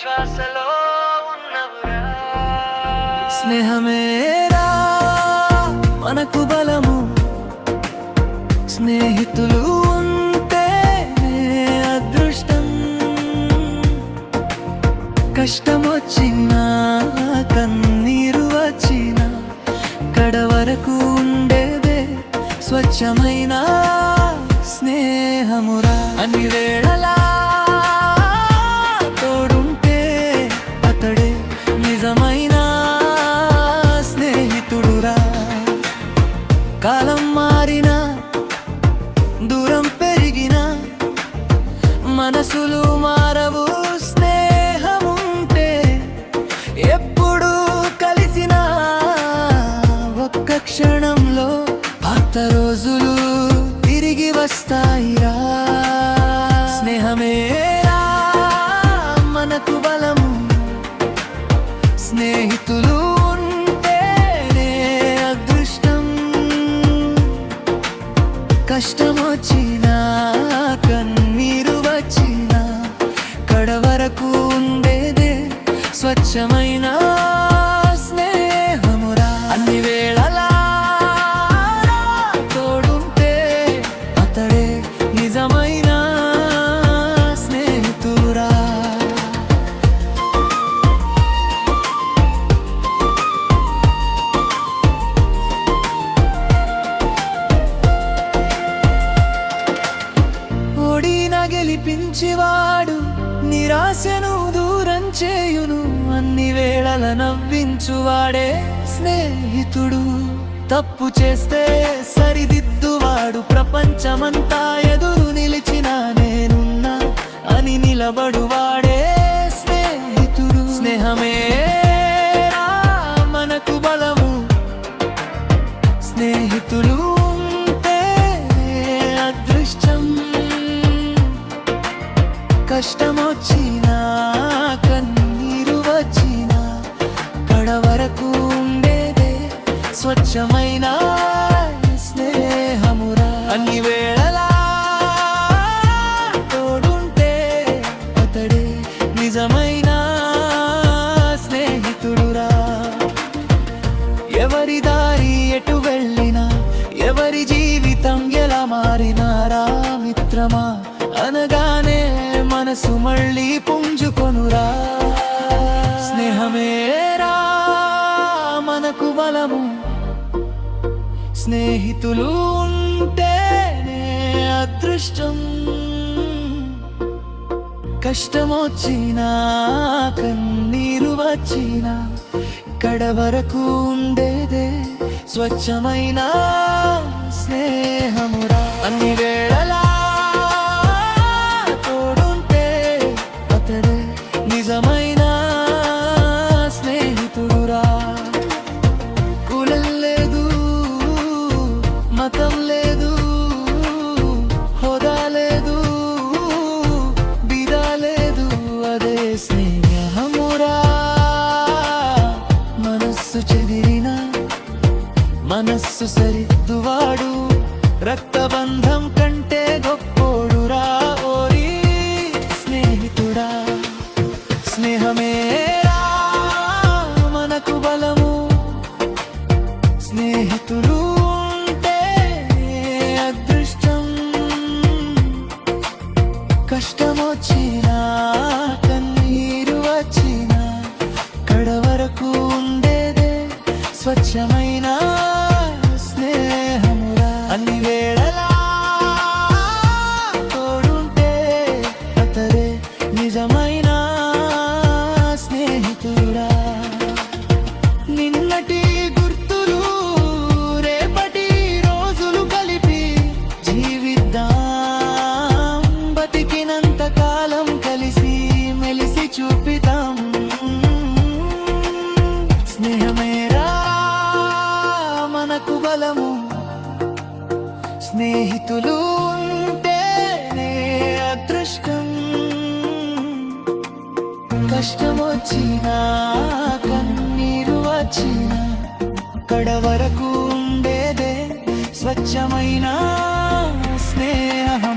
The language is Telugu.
శ్వాసలో ఉన్నవురా. స్నేహమేరా మనకు బలము, స్నేహితులు ఉంటే అదృష్టం. కష్టమొచ్చినా కన్నీరు వచ్చినా కడవరకు ఉండేదే స్వచ్ఛమైన స్నేహమురా. అన్ని వేళలా తోడుంటే అతడే నిజమైన స్నేహితుడురా. కాలం మారినా దూరం పెరిగినా మనసులు మారవు. స్నేహముంటే ఎప్పుడు కలిసినా ఒక్క క్షణంలో పాత రోజులు తిరిగి వస్తాయిరా. స్నేహమేరా మనకు బలము, స్నేహితులు ఉంటేనే అదృష్టం. కష్టమొచ్చినా కన్నీరు వచ్చినా కడవరకు ఉండేదే స్వచ్ఛమైన స్నేహమురా. అన్ని వేళలా తోడుంటే అతడే నిజమైన స్నేహితురా. ఓడిన గెలిపించేవాడు, నిరాశను దూరం చేయును, అన్ని వేళల నవ్వించువాడే స్నేహితుడు. తప్పు చేస్తే సరిదిద్దువాడు, ప్రపంచమంతా ఎదురు నిలిచినా నేనున్నా అని నిలబడువాడే స్నేహితుడు. స్నేహమేరా మనకు బలము, స్నేహితులు ఉంటే అదృష్టం. కష్టమొచ్చినా కన్నీరు వచ్చినా కడవరకు ఉండేదే స్వచ్ఛమైన స్నేహమురా. అన్ని వేళలా తోడుంటే అతడే నిజమైన స్నేహితుడురా. ఎవరి దారి ఎటు వెళ్ళినా, ఎవరి జీవితం ఎలా మారినారా మిత్రమా అనగానే మనసు మళ్ళీ పుంజుకొనురా. స్నేహమేరా మనకు బలము, స్నేహితులు ఉంటేనే అదృష్టం. కష్టమొచ్చినా కన్నీరు వచ్చినా కడవరకు ఉండేదే స్వచ్ఛమైన స్నేహమురా. అన్ని వేళలా తోడుంటే అతడే నిజమైన స్నేహితుడురా. కులం లేదు, మతం లేదు, హోదా లేదు, బిదా లేదు, అదే స్నేహమురా. మనస్సు చెదిరిన మనస్సు సరిద్దువాడు, రక్తబంధం కంటే గొప్పోడురా ఓరి స్నేహితుడా. స్నేహమేరా మనకు బలము, స్నేహితులు ఉంటే అదృష్టం. కష్టమొచ్చినా కన్నీరు వచ్చినా కడవరకు ఉండేదే స్వచ్ఛమైన స్నేహమురా. అన్ని వేళలా తోడుంటే అతడే నిజమైన స్నేహితుడా. నిన్నటి గుర్తులు రేపటి రోజులు కలిపి జీవిద్దాం, బతికినంత కాలం కలిసి మెలిసి చూపిద్దాం. స్నేహమేరా మనకు బలము, స్నేహితులు ఉంటేనే అదృష్టం. కష్టమొచ్చినా కన్నీరు వచ్చినా కడవరకు ఉండేదే స్వచ్ఛమైన స్నేహం.